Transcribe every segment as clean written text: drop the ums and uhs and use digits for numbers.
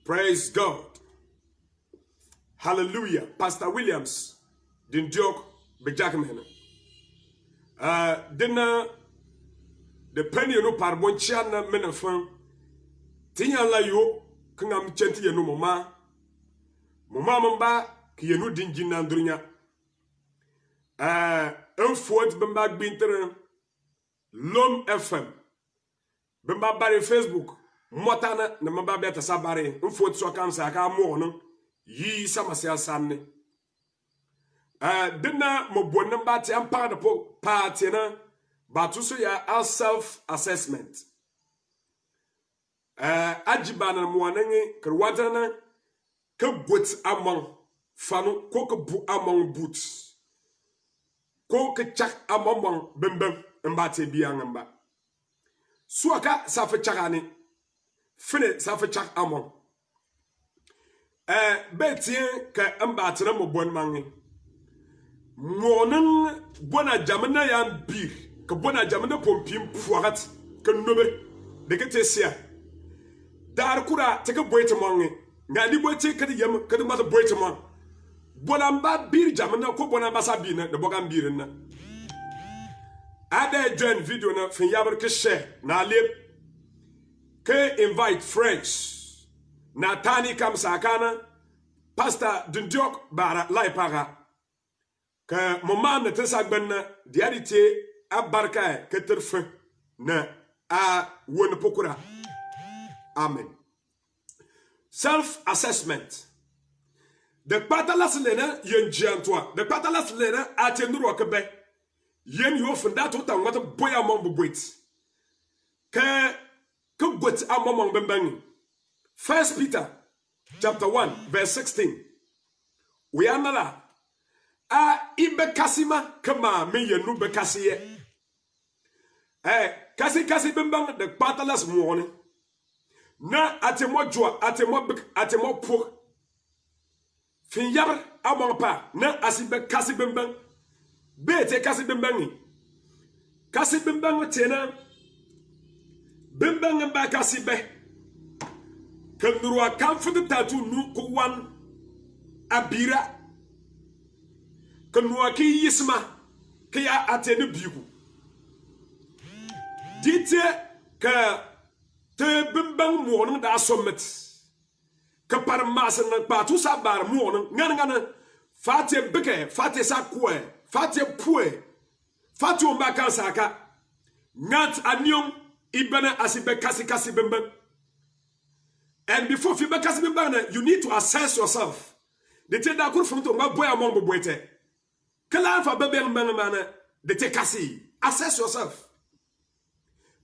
Praise God. Hallelujah. Pastor Williams, din joke, be jackman. Dinner, the penny no parbon chana menafan. Tinya la yo, kangam chenti no mama. Mama mamba, ki yenu dinjin nandrunya. Fort bembag binter, Lom FM. Bemba bare Facebook. Motana na mamba beta sabare. Fort so kam sa ka mo no. Yi sama sia sanne. Dinna mo bonne ba ti ampa de po party na ba to so ya our self assessment. Ajiba na mo anenge krwata na ke but among fanu ko ke bu among boots. Ko ke chak among bembem mba te biangamba. Suaka sa fe chakani. Fine sa fe chak among. Betien ke mbatena mo bon mangi. Monen bona jamana yan bir. Ke bona jamana pompim puagat. Ke nobe. De ke tesia. Dar kura teke boite mangi. Nga di boite kadi yam kadi mata boite man. Bona mba bir jamana ko bona basa bina de bogan birina. Ade join video na fin yaber ke share na lip. Ke invite friends. Natani kam sakana Pastor Dundiok bara laipaga ka mama na tesagban na diarite abarka keterfe na a won pokura. Amen. Self assessment. De patalas lena yen jiantwa. De patalas lena atenduro kebe. Yen yo funda to tan wata boya mom bubuit. Ka got among bembangi. 1 Peter chapter 1 verse 16. We are nala. Ibe kasima kama me yenu be kasiye. Kasi bembang de patalas muone. Na atemo joa, atemo pour. Fin yabre among pa na asibe kasi bembang. Bete kasi bembangi. Kasi bembang tena. Bembang mba kasi be. Kanurua kamfute tatu nu kuwan abira. Kanurua ki yisma kaya atene bigu. Dite ka te bimbang muonang da sommet. Ka parmasen na patu sa bar muonang ngana fate beke fate sa kwe fate pue fate umbaka saka ngat anyong ibana asibe kasi bimbang. And before you you need to assess yourself. The take that could from to my boy among the boy. Kalan for baby man, the take kasi. Assess yourself.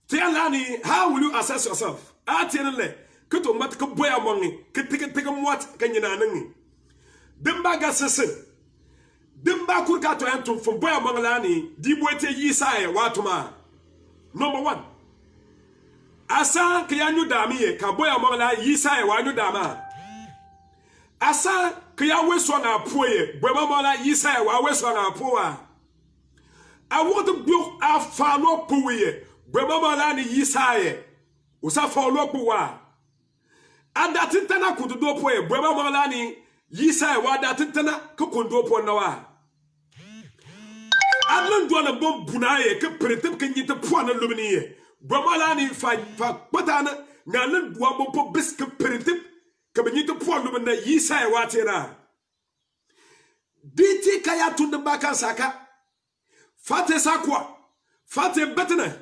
Tell Lani, how will you assess yourself? I tell you, could to mat boy among me, could take what can you nanny? Dimba gassin. Dimba could got to enter from boy among Lani, Dibwete Yisai, Watuma. Number 1. Asa kyanyu dami ka boya mongla yisa e wanyu dama. Asa kya weso na apoye boya mongla yisa e wa weso na apoa. I want to build a follow puye boya mongla ni yisa e usa follow puwa. Ada tintana kududo poye boya mongla ni yisa e wa da tintana kukundo po na wa. Adlan do na bom bunaye ke pretep ke nyite po na luminiye. Bwamalani fa patana ngalan dwa po bisk perintip kabanyito po no na yisa e watera diti kaya tunda baka saka fate sakwa fate betena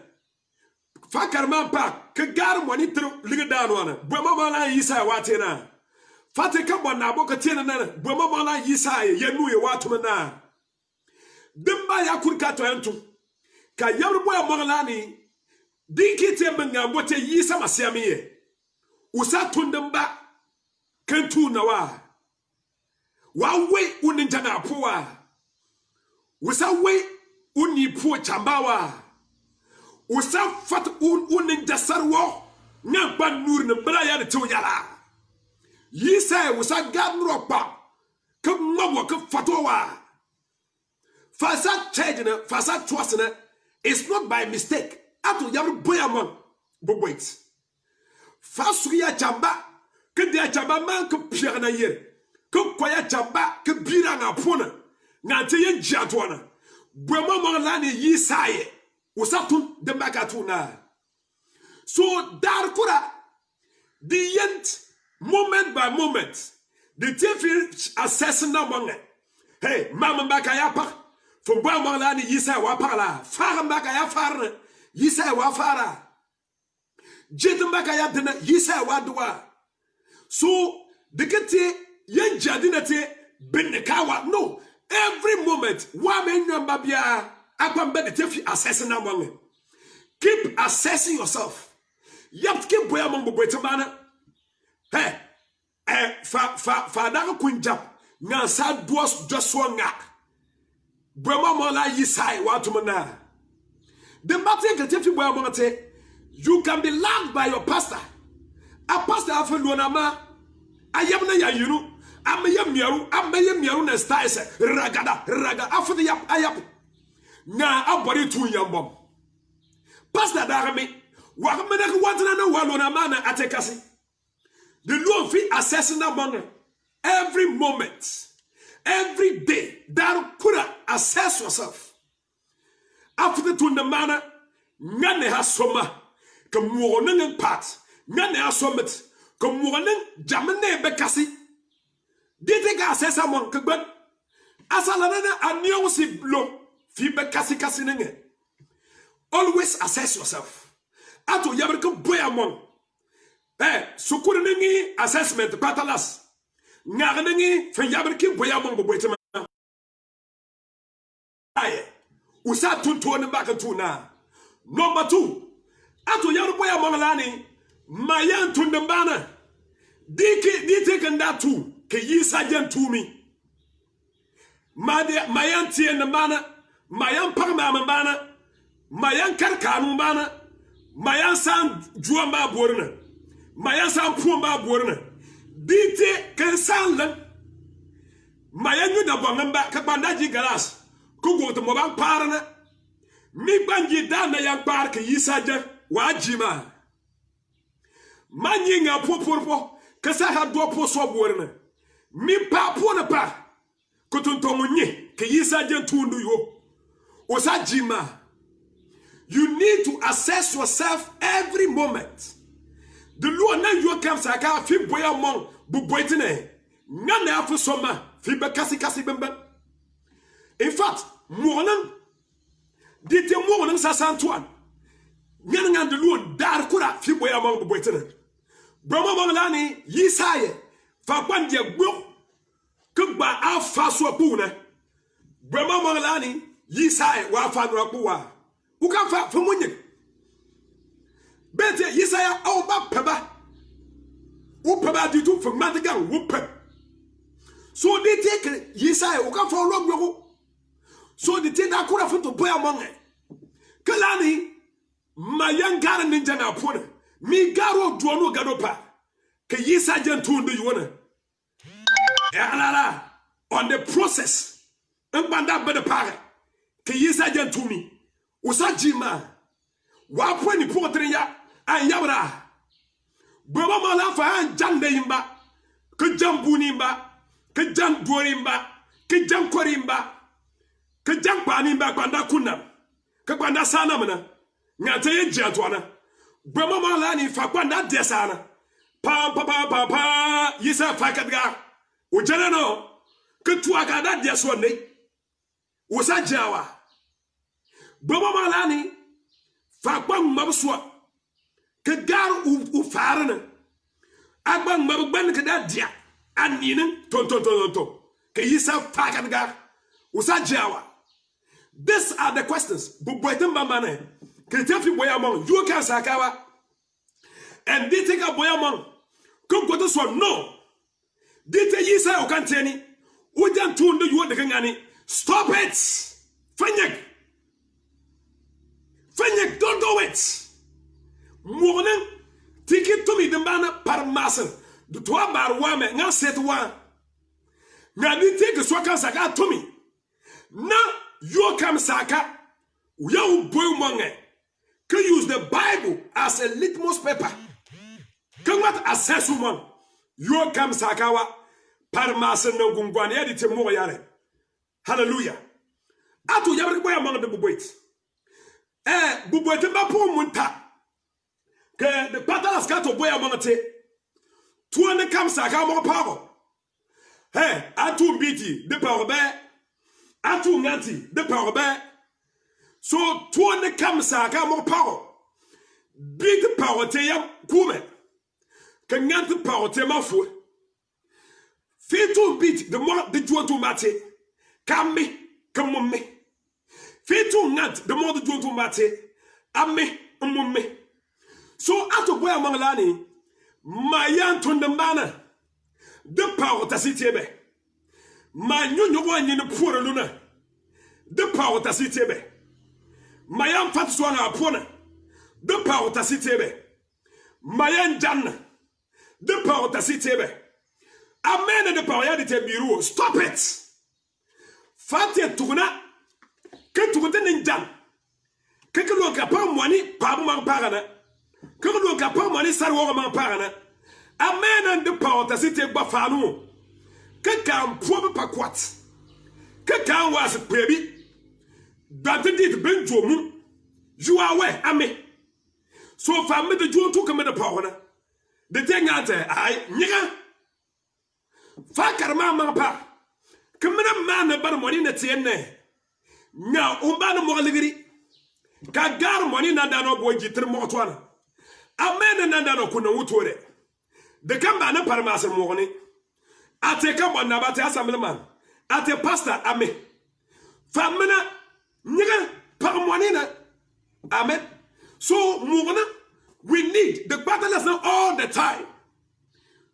fakarman pa ke gar monitor ligedano ana bwamala yisa e watera fate kabwa na boka tena na bwamala yisa e yenu e watumana dimba ya kurka to yantu ka yabbo ya mogalani dinki tembenga bote yisa masiamiye usa tundamba kentu nawa wawe uninjana poa usa we uni po chambawa usa fat uninja sarwo nyamba nur ne bla ya de yala yisa usa gadro pa ke ngabo ke fatowa fasa change na fasa trust na it's not by mistake. Ato yabru boyamon bo wait. Fasuya chamba ke que dia chamba man que pierre na yer que kwaya chamba que bira na pona na te yen jatwana bwemo mo la ni yisaye usatun de makatuna so dar kura the end moment by moment the tefi assessing na monge hey mama bakaya pa fo bwa mo la ni yisaye wa parla fara bakaya farne yisaye wa fara jedin bakaya dina yisaye wa duwa so the kete yen jadina te benekawa no every moment wa men nyamba bia akwamba de tefi assessing na monge keep assessing yourself yap keep boya mongo boetamana hey fa da kunjap na sa duos joswanga brema mola yisai watumana the matter ke tefi boya mongo you can be loved by your pastor a pastor afeluonama ayam na ya yinu ameye miaru na style se raga afudi yap ayap na abori tu yambom pastor darame wa mena ko watana na walo na mana atekasi the Lord fi assessing na money every moment every day that could assess yourself after to the mana ngane hasoma ke muonen part ngane hasomet ke muonen jamene bekasi dite ga assessa mon ke ban asala na anion si blo fi bekasi kasi nenge always assess yourself ato yabre ko boya mon sukuri nengi assessment patalas ngare nengi fe yabre ki boya mon bo boytema aye usa tunto ne baka tuna number 2 ato yabre boya mon lani mayan tundambana dite kanda tu ke yisa jan tumi mayan tie ne mana mayan parma mambana mayan karkanu bana mayan san juamba borna mayan san puamba borna dite kan san lan mayan yu da bangamba ka bandaji galas ko goto mo ban parna mi banji dana yan par ke yisaja wajima manyi nga poporpo ka sa ha do po so borna mi pa po na pa ko tontongo nye ke yisaja tundu yo osajima. You need to assess yourself every moment. The Lord now you come saka fi boya mon bu boitene. Ngane afu soma fi be kasi bemba. In fact, morning dite morning sa Antoine. Ngane the Lord dar kura fi boya mon bu boitene. Broma mon lani yisaye fa kwandie gbo kugba afa so puna. Broma mon lani yisaye wa fa no akwa. Who can fight from winning? Better, yes, I am all about Peba. Who Peba did do for Madagan, whoop. So they take it, yes, I will come for a long. So they take that could have to play among it. Kalani, my young garden ninja now put me garo duano gadopa. Can yes, I just told you wanna. On the process, and banda better parrot. Can yes, I just to me. Usajima wapwe ni potre ya anyabra baba mala fa anjande imba ke jambuni imba ke jandori imba ke jankori imba ke jankpani imba kwanda kunam ke kwanda sana mena ngate ye jatwana baba mala ni fa kwanda desana pa yisa fa kadga ujana no ke tu akada desone usajawa Baba malani fakbang mabswa ke gar u farana agbang mabban ke da dia aninin ton ke yisa fakat gar usajawa. These are the questions buboitem bamane ke tefi boyamon you can sakawa and they take a boyamon come go to so no dite yisa o kanteni ujan tunde you de ngani stop it fanyek don't do it. Morning, ticket to me the banner par massen. The toa bar wame, now set one. Now you take a swaka saka to me. Now you come saka, you boy monge. Can use the Bible as a litmus paper. Can what assess one? Yo kam sakawa parmasen no gungwan ya di temo yare. Hallelujah. Atu yabre boya mang de buboit. Buboit mba po munta. Que de patalas kato boya mang te. Toi ne kam sakawa mo paro. Atu mbiti de parobe. Atu nganti de parobe. So toi ne kam sakawa mo paro. Bit parote yam kume. Que nganti parote ma fou. Fitu bit de moi de joie to mate. Kame. Comme me. Fais-tu ngant de monde de tout maté. Ame, me. So ato boya manglani. Mayan ton de mana. De power ta sitiebe. Ma nyonyo wanyi ne pour luna. De power ta sitiebe. Mayan fat swana apona. De power ta sitiebe. Mayan jan. De power ta sitiebe. Amen de power ya de te biru. Stop it. Fatia tourna que tu ne jan que l'on capable moini pas mon parana que l'on capable moini sarwa mon parana amen de porte c'était bafanu que quand poibe pas quat que quand was baby dat dit ben jomu joa we ame so femme de jo to comme de porna de tengate ay nyega fa karma man pa Kamana man bar money na tienne. Nya umbana mo ligiri. Ka gar money na dano boy jitre mo twana. Amen na dano kuna wutore. De kamba na parmas mo ni. Ate kamba na bate assemblyman. Ate pastor ame. Famena nyaga par money na. Amen. So mo we need the battle lesson all the time.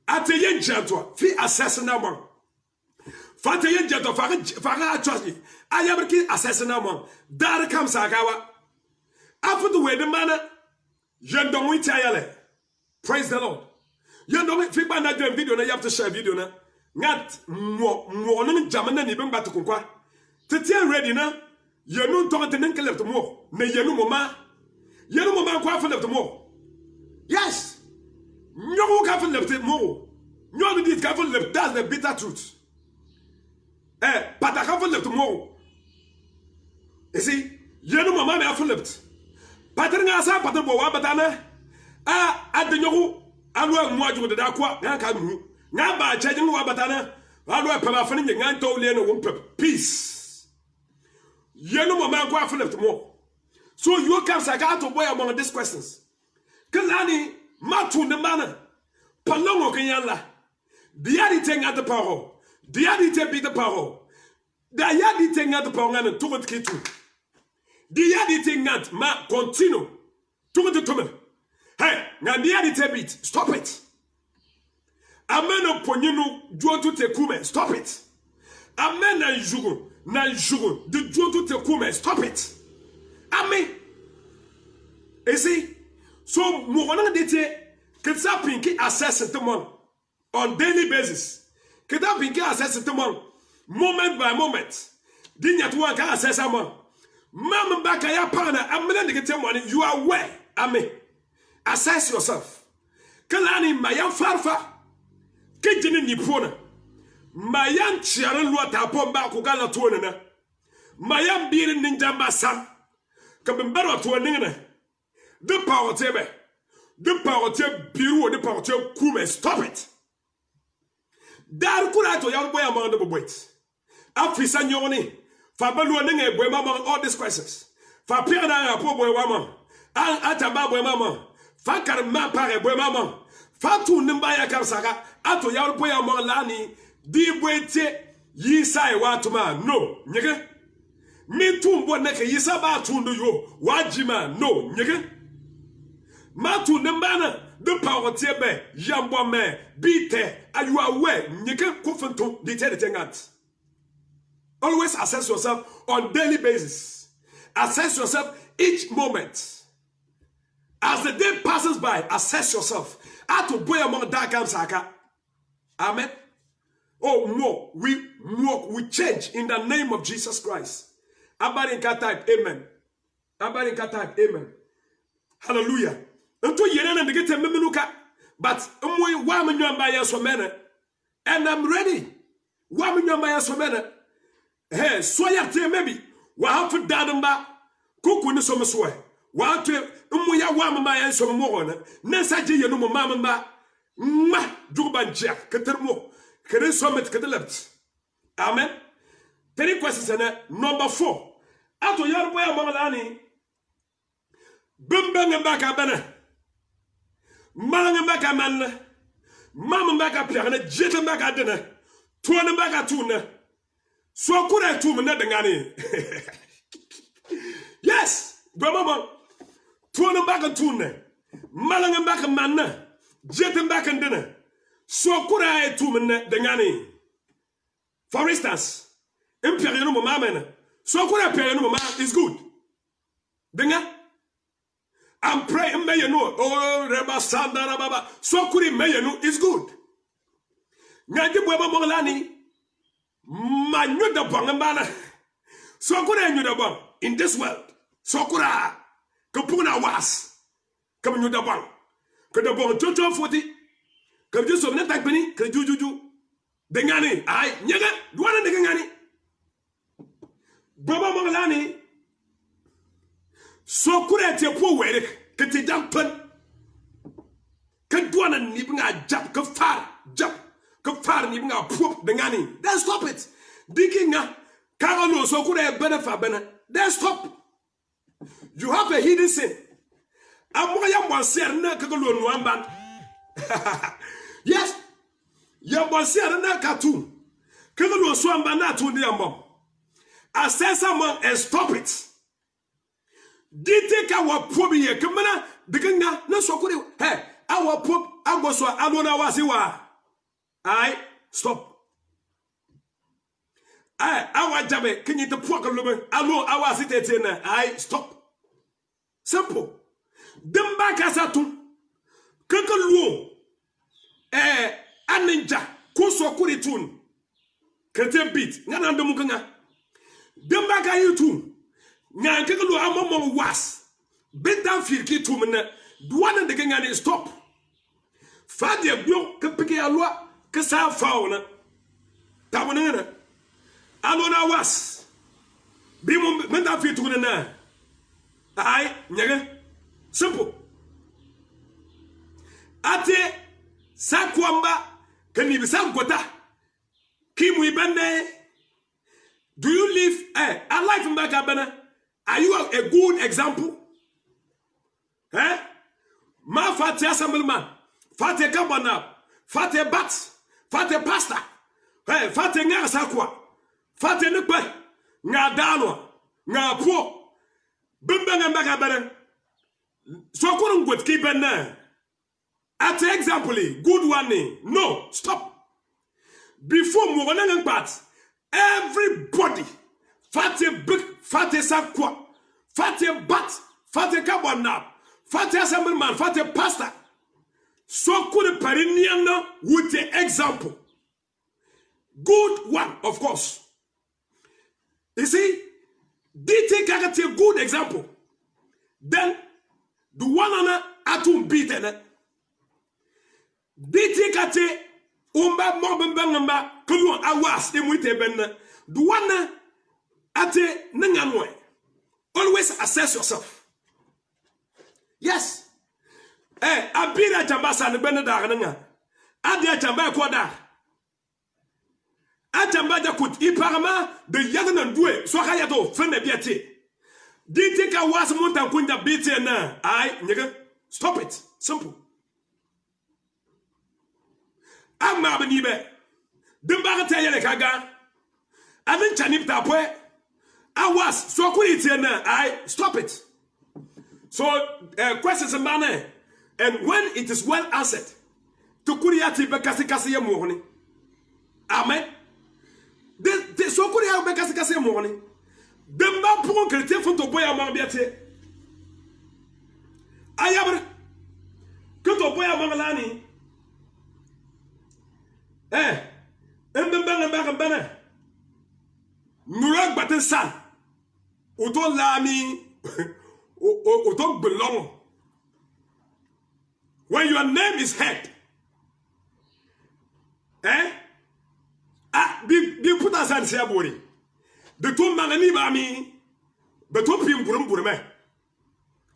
Ate yen jantwa fi assess na mo. Fate yen jato fara chosi ayabriki assassinat mon dar kam sakawa afu the way the mana yendo wi tayale. Praise the Lord. Yendo wi fi ba na dem video na you have to share video na ngat mo no jamana ni ben batu kwa tete ready na yenu to te nen left mo na yenu moma kwa fa left mo. Yes, nyogo ka fa left mo nyogo dit ka fa left. That's the bitter truth. But I haven't left tomorrow. You see, you know, my mamma flipped. Paternal San Patabo, Batana. At the Yogu, I know more to the Aqua, Nankamu. Now by changing Wabatana, I know a parafin and Yanto Leno peace. You know, my mamma flipped more. So you come Sagato boy among these questions. Kalani, Matu the manner. Palongo Kenyala. The other thing at the power. The yadi be the power. The yadi thing at the power and to it kitu. The yadi thing at ma continue. To the tumor. Hey, now the yadi bit. Stop it. Amen poninu juotu te kume. Stop it. Amen na jugun. The juotu te kume. Stop it. Amen. You see? So mouana dete ketsa pinki assess the mon on daily basis. Kita pinki assess the man moment by moment. Dinya tuwa ka assess a man. Mama baka ya pana amena ndikete money. You are aware. Amen. Assess yourself. Kalani mayan farfa. Kijini nipona. Mayan chiaran lua tapomba kukala tuone na. Mayan biri ninja masa. Kabembaro tuone na. De power tebe. De power tebe biru. De power tebe kume. Stop it. Dar kurato ya boy among the boys. Afisa nyoni. Fa balu nenge boy mama all these questions. Fa pire na po boy mama. An atamba boy mama. Fa karma pare boy mama. Fa tu nimba ya karsaka. Ato ya boy among lani. Di boy te yisa e watuma. No, nyege. Mi tumbo neke yisa ba tundu yo. Wajima no, nyege. Matu nimbana. The power tebe, Yambo me, bite, and you are aware, you can confront the tenant. Always assess yourself on daily basis. Assess yourself each moment. As the day passes by, assess yourself. Ato boy among dark and saka. Amen. Oh, more. We change in the name of Jesus Christ. Abarinka type, amen. Abarinka type, amen. Hallelujah. Unto yena na ngete memenuka But woman by your so many, and I'm ready. Woman by your so many. Hey, so ya maybe. Wa for dadamba. Kuku ni so muswe. Wa to umuya woman by your so more. Nesaji you no mama. Ma Juban Jack, Catermo. Kere summit Catelept. Amen. 3 questions number 4. Ato your boy Mamalani. Bimbang and Baka Bana. Mang and Baka Man. Mamma Baka Piana, Jet and Baka dinner. Tuan and Baka tuna. So could I 2 minutes. Yes, Bama. Tuan and Baka tuna. Malang and Baka man. Jet and Baka dinner. So could I 2 minutes. For instance, Imperial Mamma. So could I pay no man is good. Denga. I'm praying, may you know. Oh, Reba Sandara Baba. So could he may you know is good. Nadi Baba Molani. Manu the Bangambana. So could I knew the bang in this world. So could I. Kapuna was. Come you the bang. Could the bang 240. Could you so net like penny? Could you do? Dengani. I, Yaga, do one the Gangani. Baba Molani. So could I tell poor Weddick, can take down pun? Can do an even a jump, can far, and even a poop the nanny. Then stop it. Digging a Carolo, so could I better for Benner? Then stop. You have a hidden sin. I'm more young one, sir, Nakagolo, one band. Yes, young one, sir, Nakatu. Kagolo, swan banana to the mom. I said someone and stop it. Did take our poor here, come on, the gunga, no so good. Hey, our poop, I was so I don't know what you are. I stop. I want Jabby, can you the poor woman? I know I was it in I stop. Simple. Them back as a two. Kakalo. A ninja, Koso Kuritun. Kate beat, Nana de Mukanga. Them back are you too. Nyan kekelo amamo was bit down feel ki 2 minutes douane de gangane stop fa de bio ke pike alwa ke sa fauna tabona alona was bi mo menda fi 2 na ai nyaga simple ate sakwamba kani bisa gota kimu ibande. Do you live I like Mbaka. Are you a good example? Eh? Ma fate assemblyman, fate kabana, fate bat, fate pastor, fate nga sakwa, fate nukwe, nga danwa, nga po, bimbenga mbaka beren. So couldn't good keep na. At example, good one. No, stop. Before moving part, everybody. Fate big, fate sakwa, fate bat, fate kabana, fate assemblyman, fate pastor. So could Pariniana with the example. Good one, of course. You see, they take a good example. Then the one on atum beaten. They take a umba mobamba kulun awas imwite ben. The one ate nanganwe. Always assess yourself. Yes. Abira jambasa ne benedar nanga. Adia jamba kwada. Ajamba jakut iparama de yagna ndwe so kaya to fene biate. Dite ka was monta kunja bite na. Ai nyega stop it. Simple. Amma benibe. Demba ta yele kaga. Aven chanip tapwe. Awas so kurite na. Ai stop it. So questions and manner. And when it is well answered, to kuriati bekasi ya morning. Amen. De so kuria bekasi ya morning. Demba pour chrétien font to boya marbiate. Ayabre. Que to boya marlani. Mbembana. Murak baten san. Auto lami. Auto belong. when your name is heard, be put as an sabori. The two mangani bami, but two pim burme.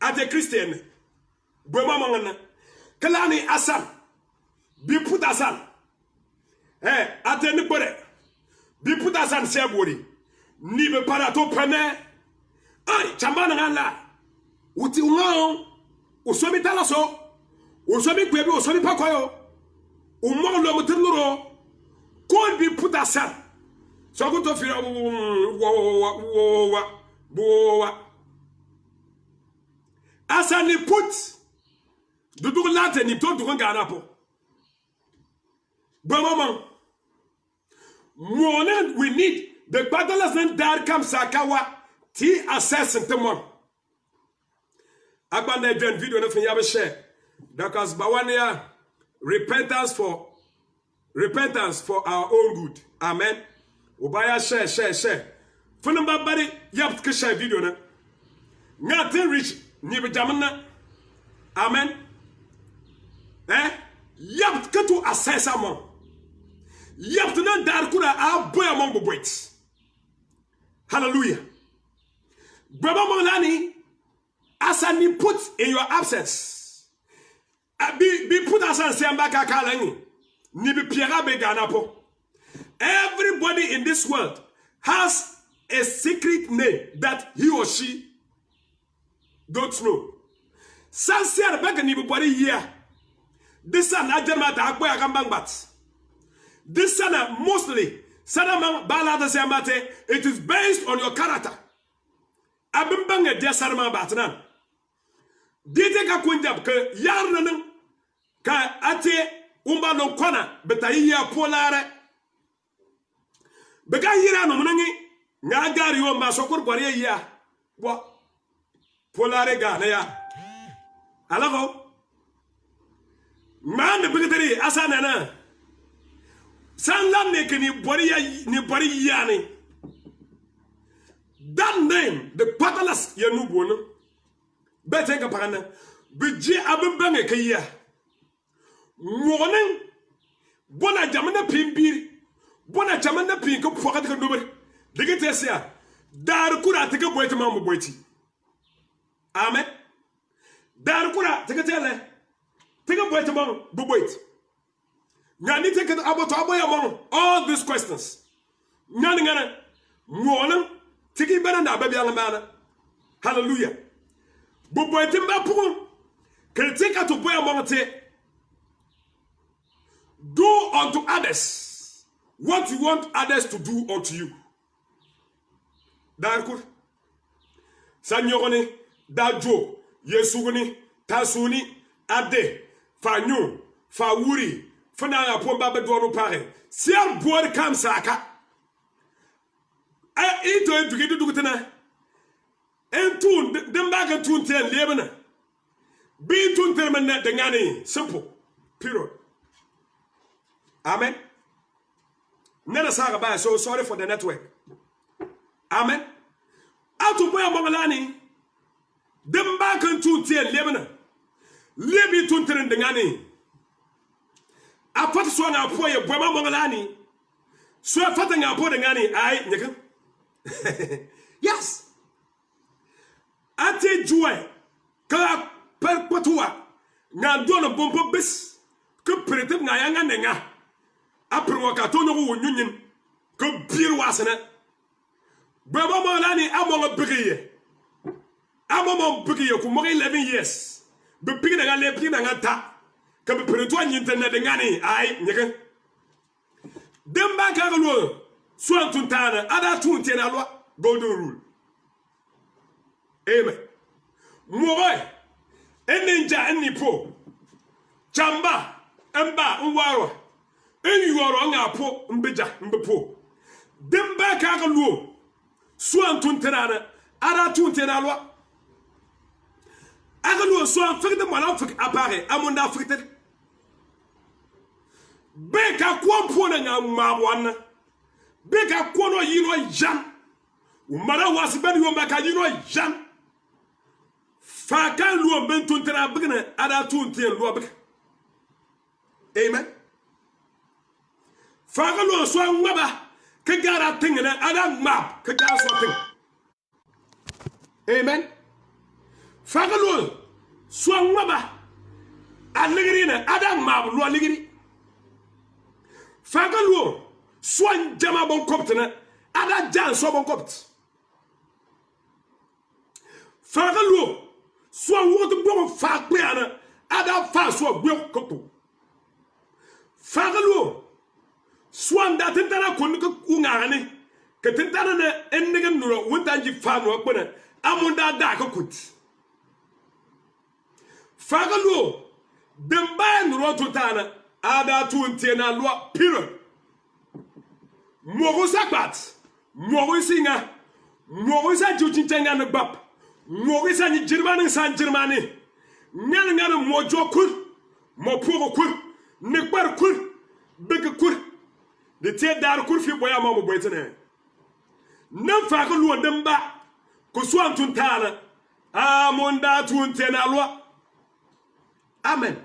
At a Christian, Burmamangana, Kalani Asan, be put as an. At anybody, be put as an sabori. Nibe parato pene. Ay, Chambananga. Uti unao, usomi talaso, usomi kwebi, usomi pakoyo, umolo mutinuro, could be put aside. So I go to feel, as I put the do Latin, you don't do Ganapo. But mama, morning we need the battlers and dar come Sakawa, T assassin tomorrow. Agbanda join video no fin yabe share. Because bawania repentance for our own good. Amen. Ubaya share. Funamba body yap to share video na. Nothing rich ni be jamana. Amen. Yap to assess among. Yap to nan dar kura a boy among the boys. Hallelujah. Baba Molani, as I put in your absence, be put as an sembaka kalani, ni be piera be ganapo. Everybody in this world has a secret name that he or she don't know. Sansia bega ni be body here. This son ajama ta akboya kambang bat. This son mostly Sadamang balada sembate. It is based on your character. Abimbange dia sarma batnan. Dite ka kunjab ke yarnan ka ate umba no kona betayiya polare. Bega hira no munangi nga gari yo masokor kware ya. Wa polare ga na ya. Alago. Man begeteri asana na. Sanlam ne ke ni bori ya ni. That name, the patalas yanubono, better parana, Biji Abimbange Kaya. Morning, Bona Jamana Pimpi, Bona Jamana Pinko, Pokaka Nobel, the Getesia, Darkura take a boy to Mamma Boiti. Amen. Darkura take a tele, take a boy to Mamma Boit. Nani take it about among all these questions. Nani, morning. Tiki banana baby alamana. Hallelujah. Boy timba pum. Critica to boy monte. Do unto others what you want others to do unto you. Darkur. Sanyogoni, Dajo, Yesugoni, Tasuni, Ade, Fanyu, Fawuri, Fana Pomba Bedwano Pare. Sian boy kam saka. Ito educated to Gutana. And tune, them back and tune 10 11. Be tune terminate the Gani. Simple. Period. Amen. Never saga by so sorry for the network. Amen. Out to where Momalani. Them back and tune 10 11. Lebi tune term the Gani. I put swan out for your Brahma Momalani. So I fatting out for the Gani. I, nigga. Yes. Ate joy. Ka perpetua. Nga dono bombo bis. Ke pretem nga yanga nenga. Apro ka tono wo nyunyin. Ke bir wasene. Baba Molani amo bigiye. Amo bigiye ku mo 11 years. Be bigi nga le bigi nga ta. Ke be pretua nyinte na de ngani ai nyeke. Demba ka lo. Swan tuntana, ada tuntena loi, golden rule. Amen. Moe, eninja enipo, chamba, emba, unwaro, enyuoro nga po, mbeja, mbepo. Demba kagaluo, swan tuntena, ada tuntena loi. Agaluo swan fik de mwana fik apare, amonda fikte. Beka kwampona nga mabwana. Beka kono yino jan. Umara wasibani yombaka yino jan. Faka luo bentuntera bigna ada tunte luo bika. Amen. Fagalo so ngaba ke gara tingena ada map ke gara so ting. Amen. Fagalo so ngaba aligiri na ada map lo aligiri. Fagalo so njama bon kopte na ada jan so bon kopte. Fagalo so wodo bon fa pe ana ada fa so gbe kopto. Fagalo swanda tentana kun ko ungane ke tentana na ennega nuro wontanji fanu akpona amunda da ka kut fagalo demba nuro tutana ada tuntie na lo piro mogo sapat mogo singa mogo sa juchintenga na bab mogo sa ni jirmani san jirmani nyal ngana mojo kur mo pogo kur ne par kur beg kur de tie dar kur fi boya ma mo boytene nan fa ko lo demba ko so antun tana amonda tun tena lo amen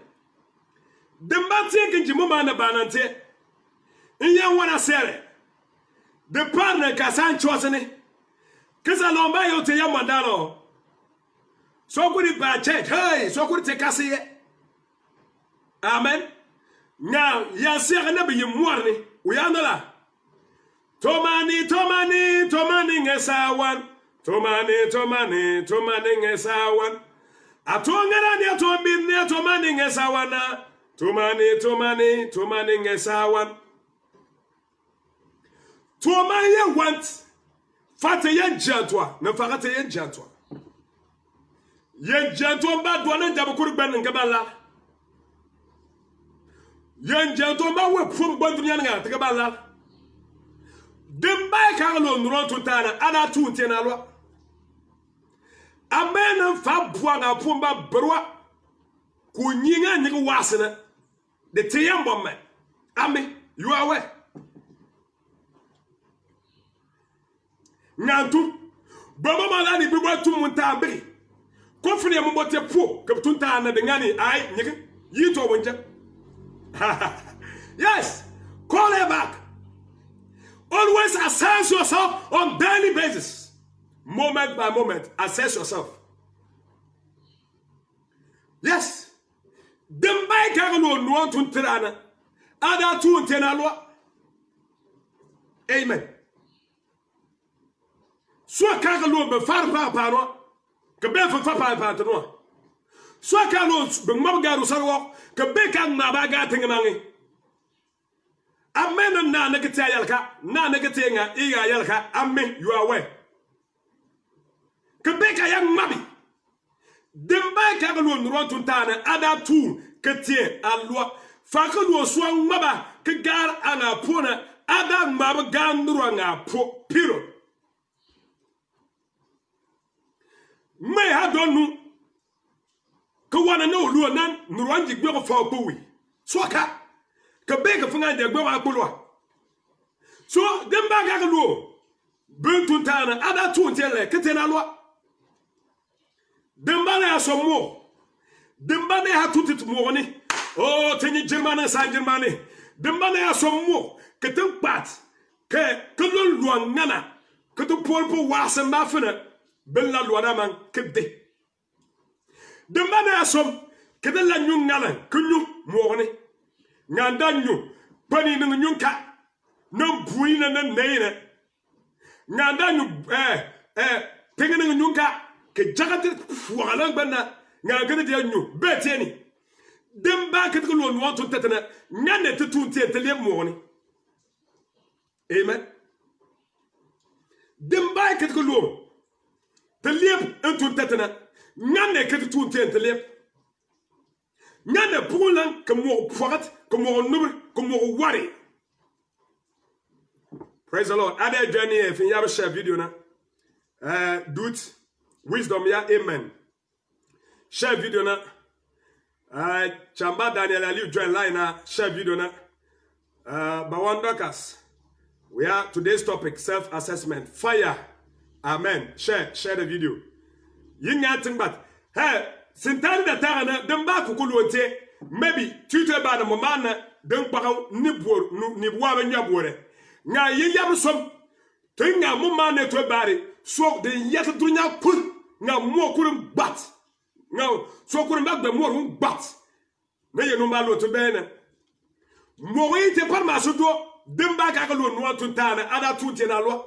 demba tie kinji mo ma na banante inyan wana sere de parne ka san chosene kesa lomba yo te yamandalo so ko di ba church hey so ko te kasiye amen now ya sere na bi muarni uyandala tomani ngesawan tomani ngesawan atongana ni atombin ni tomani ngesawana tomani ngesawan tomaye want fate yen jantwa na fakate yen jantwa ba dwana jabukuru gban ngabala yen jantwa ba we pum bandnya nga tegabala demba kangalo nuro tutana ada tuntena lo amen fa bua na pumba brwa kunyinga nyigi wasena de teyambo me ame you are aware nyantu baba mala ni bibo tumunta biri kofre mo bote po kaptunta na de ngani ai nyigi yito wonja yes call her back. Always assess yourself on daily basis. Moment by moment, assess yourself. Yes. Dembai kagalo nuan tuntirana. Ada tuntenalo. Amen. So kagalo be far paro. Ke be fa pa no. So kagalo be mabgaru sarwo. Ke be kan mabaga tingangi. Amen na negate yalka na negate nga iga yalka amen you are aware kebeka yang mabi demba ka galo nuro tuntana ada tu ketie alwa fa ka do so maba ke gar ana pona ada maba ganduro nga po piro me ha donu ko wana no lu nan nuro nji gbe ko fa ko wi so ka Kabeka funga de gwa kulwa so demba ga lo buntuntana ada tuntele ketena lo demba na asomo demba na hatutit mo ni oh teni germana san germane demba na asomo keten pat ke kelon lo ngana ketu polpo wase mafena bella lo na man kede demba na asom kedela nyun ngala kunyu mo ni nyandanyu pani nyunka no buina na neina nyandanyu pengen nyunka ke jagate fuala bana nyagane de nyu beteni demba ke ko lo no to tetena nyane tutunte tele mo ni amen demba ke ko lo tele entun tetena nyane ke tutunte tele nyane pulan ke mo porat comme on worry. Praise the Lord. Other journey if you have share video na do it wisdom ya amen. Share video na Chamba Daniel Ali join line na share video na Bawandakas. We are today's topic self-assessment. Fire. Amen. Share the video. Yin ya ting bat. Hey, sintari da tara na demba kukulu onte maybe tu te ba na moment na den pagaw ni bor ni bwa ba nya bore nga ye yam som to nga moment na to bare so de yet dunya kul nga mo kurum bat nga so kurum bak de mo rum bat na ye no malo to be na mo wi te par ma so do dem ba ka lo no to tana ada tu te na lo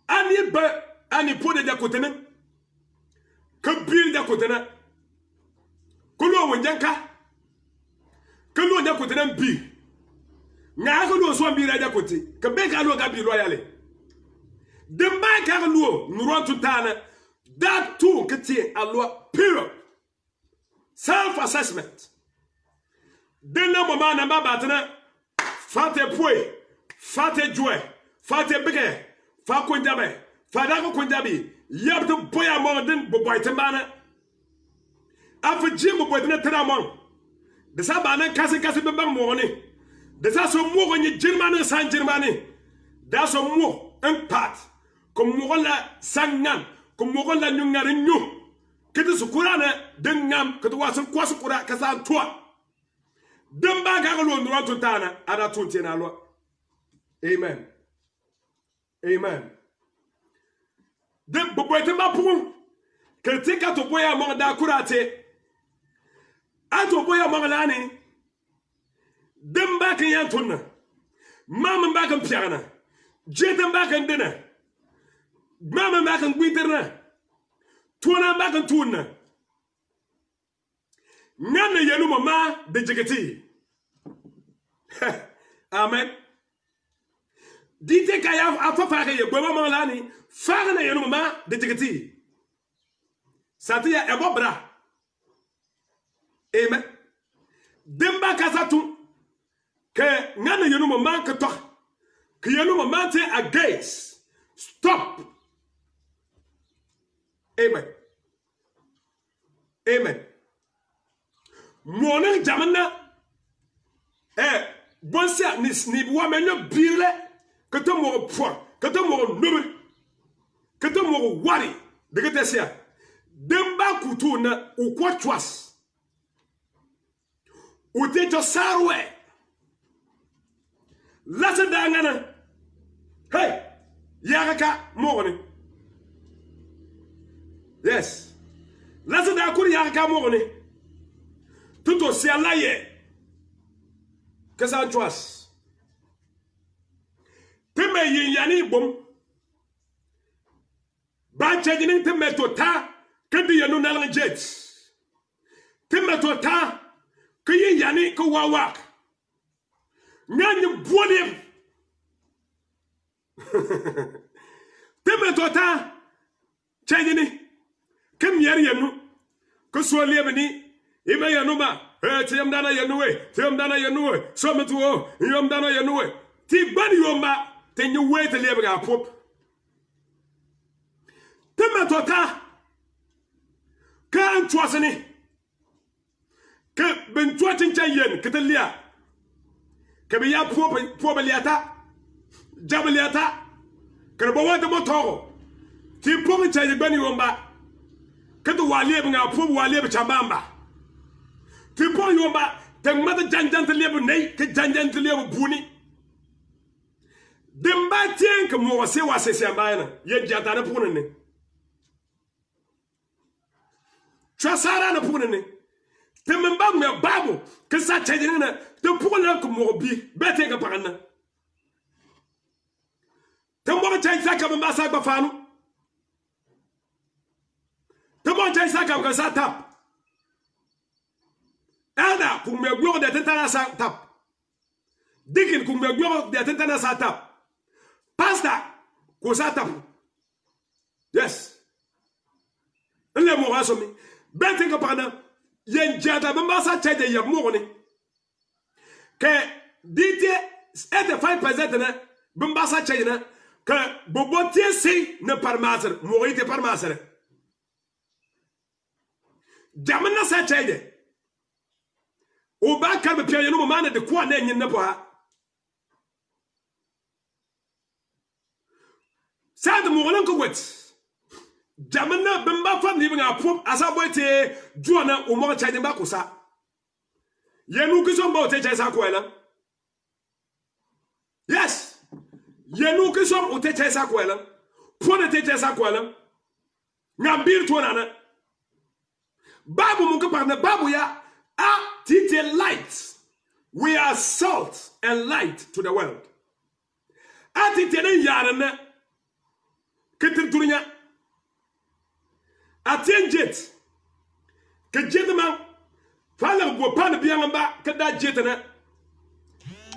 ani ba ani po de jakotene ka bil jakotene ko lo wonjanka ka lo jakotene bi nga ka lo so bi ra jakote ka be ka lo ka bi lo yale dem ba ka lo no to tana that too kete alo period self assessment dena mama na baba tena fate poe fate joy fate bege fa konjabe fa da ko konjabi yabto boya mo den bo boy tembana afa jim bo tena tena mo de sa bana kasi be bang mo ni de sa so mo ko ni jirmane san jirmane da so mo un pat ko mo la sangan ko mo la nyungare nyu kiti su kurana den ngam kiti wasu kwasu kura kasa toa demba ga lo no to tana ada tunte na lo amen amen de boboete ma pu kritika to boya mo da kurate ato boya mo lani demba kan yan tunna mama ba kan piana jetem ba kan dina mama ba kan gwiterna tuna ba kan tunna nana yenu mama de jigeti amen dite kaya afafa ye gbo mama lani fa na yenu mama de jigeti satia ebo bra amen demba kasatu ke nana yenu mama ke to ke yenu mama te against stop amen amen monen jamana bonsia ni bwa menyo bile que to mo po que to mo nobe que to mo wari de que tesia demba kutu na ukwatwas utejo sarwe lasa dangana hey yaka mo ni yes lasa da kuri yaka mo ni tout aussi à l'aïe que ça choisit te me yani bom ba chajinin te me tota que di yanu nalan jet te me tota que yani ko wawak nyani bolim te me tota chajini que mieri yanu que so liebeni Ima yanuma, tiyam dana yanuwe, so metuo, yom dana yanuwe. Ti bani yoma, te nyu we te liebe ga pop. Te metota, ka an chwasani, ke ben chwatin chayen, ke te lia, ke be ya pop liata, jab liata, ke bo wante motoro. Ti pop chayen bani yoma, ke to waliebe ga pop waliebe chambamba. Tu peux y avoir des madames janjan te lève nez que janjan te lève bouni. Demba tient que moi c'est wa c'est amana. Y'a jatana pour ne. Chasara na pour ne. Te memba me babo que ça tchadina te pour na que morbi bete que parana. Te mo tchai ka memba sa ba fanu. Te mo tchai sa ka ça tape. Ada pour me gloire de tentana sa tap. Dikin pour me gloire de tentana sa tap. Pasta ko sa tap. Yes. Le mo rasomi. Bete que pardon. Yen jata bamba sa tchade ya mo ne. Que dite et 5% na bamba sa tchade na que bobo tiesi ne parmaser, morite parmaser. Jamana sa tchade. Oba kalbe pia yenu mana de kwa na nyin na bo ha sad mo won ko wet jamana bemba fam ni nga pop asa boite juana o mo cha ba ko sa Yenu ki som ba te chesa kwela. Yes. Yenu ki som te chesa kwela. Pone te chesa kwela. Ngambir tuanana. Babu muka parna babu ya a tite light. We are salt and light to the world. A tite ne yarana. Ketir tunya. A jet. Ke jetman. Fala go pan bianga ke da jetana.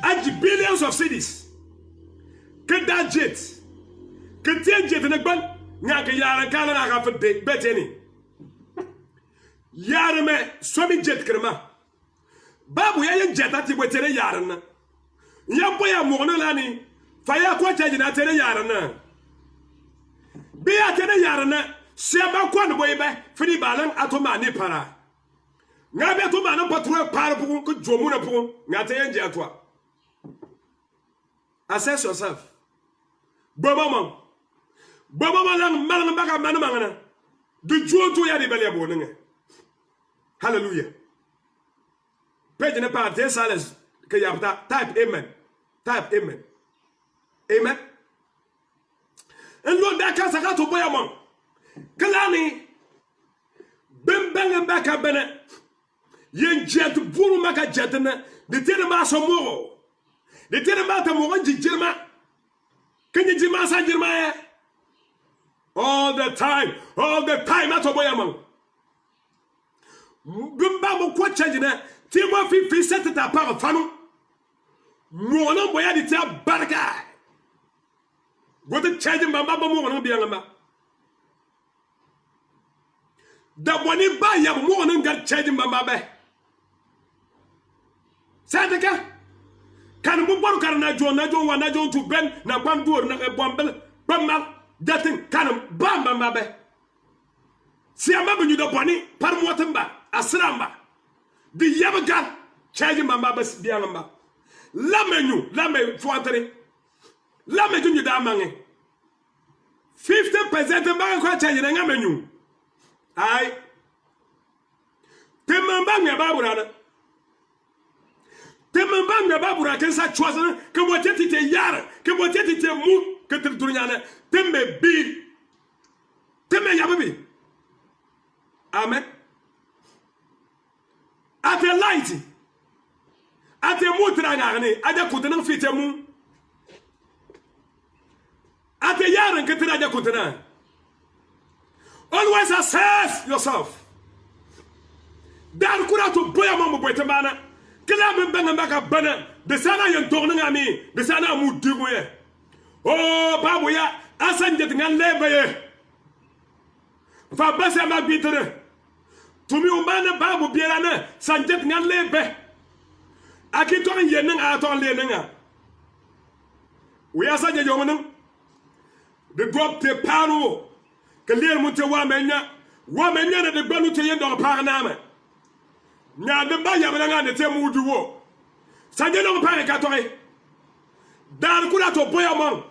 Aji billions of cities. Ke da jet. Ke tien jetana ban. Nyaka yara kala na ka fete beteni. Yara me somi jet krema. Babu ya yen jet ati wetere yara na. Yampo ya mono lani. Faya kwa chaji na tere yara na. Biya tere yara na. Seba kwa nboyebe. Fini balang atoma ni para. Ngabe atoma na patrouille para pour que jomu na pour. Ngate yen jet toi. Assess yourself. Bobo lang malang baka manamangana. Du joto ya di belia bonenge. Hallelujah. Page ne part des sales que yapta type amen. Type amen. Amen. En lo da ka saka to boya mon. Kalani bembeng baka bene. Yen jet buru maka jetna de tere ma so mo. De tere ma ta mo ngi jirma. Kenyi jima sa jirma ya. All the time, at Oboyaman. Gumba mo kwa change na Timo fi set it apart fanu. Mwana boya di tia baraka. Go to change mama mo wana bianga. Da boni ba ya mo wana ngal change mama be. Sadaka. Kan mo boru kan na jo tu ben na pam dur na bombel bamal. That thing canum bamba mabe. Si amabu you the bonny, parmotemba, asramba. The yabagan, charging my mabas bianamba. Lamenu, lame fuateri. Lame you da mange. 50% of bank charging an amenu. Aye. Temambanga babura. Temambanga babura can such was come what it a yard, come what it a moon. Keturunyana tembe bi tembe yababi amen ate light ate mutra ngani aja kutana fitemu ate yaran ketira aja kutana always assess yourself dar kura to boya mamu boytemana kila mbanga mbaka bana de sana yon torna ngami de sana mu digoye. Oh, babu ya asan jet ngan lebe fa basa ma bitere tumi umana babu biela na san jet ngan lebe akito yen nga aton le nga we asa je yomo de drop te paro ke le mu te wa menya na de gbanu te yen do par na ma nya de ba ya nga de te mu duwo san je do par ka tori dar kula to boya mon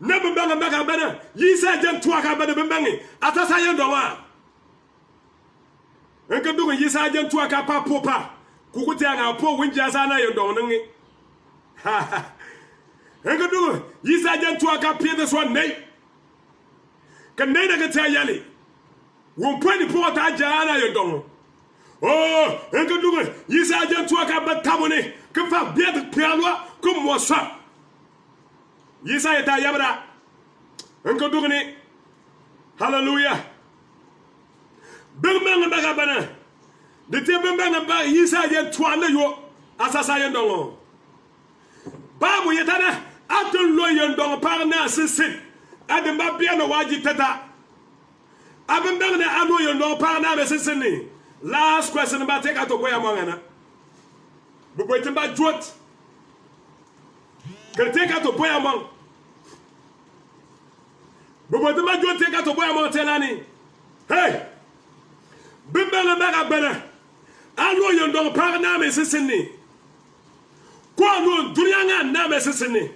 never bang back better. Ye said, Jen Twaka better than banging. Atasa Yandoma. And can do a Yisajan Twaka Papa. Kukutanga, poor Winjazana Yandongi. Ha ha. And can do Yisajan Twaka Pier this one day. Can they tell Yali? Won't put the poor Tajana Yandon. Oh, and can do it. Yisajan Twaka but Tamone. Come for better Piano. Come what's up. Yisa eta yabra. Enko dugni. Hallelujah. Bembanga bagabana. De te bembanga ba yisa ye twana yo asasa ye ndongo. Babu yetana atun lo ye ndongo par na sisit. Ademba bia no waji tata. Abembanga na alo ye ndongo par na sisini. Last question about take out to boya mangana. Bubo timba jwot. Can take out to boy among. But what the man do take out to boy among Telani? Hey! Bimbala Maga better. I know you don't paraname sissini. Quano Durianga Name sissini.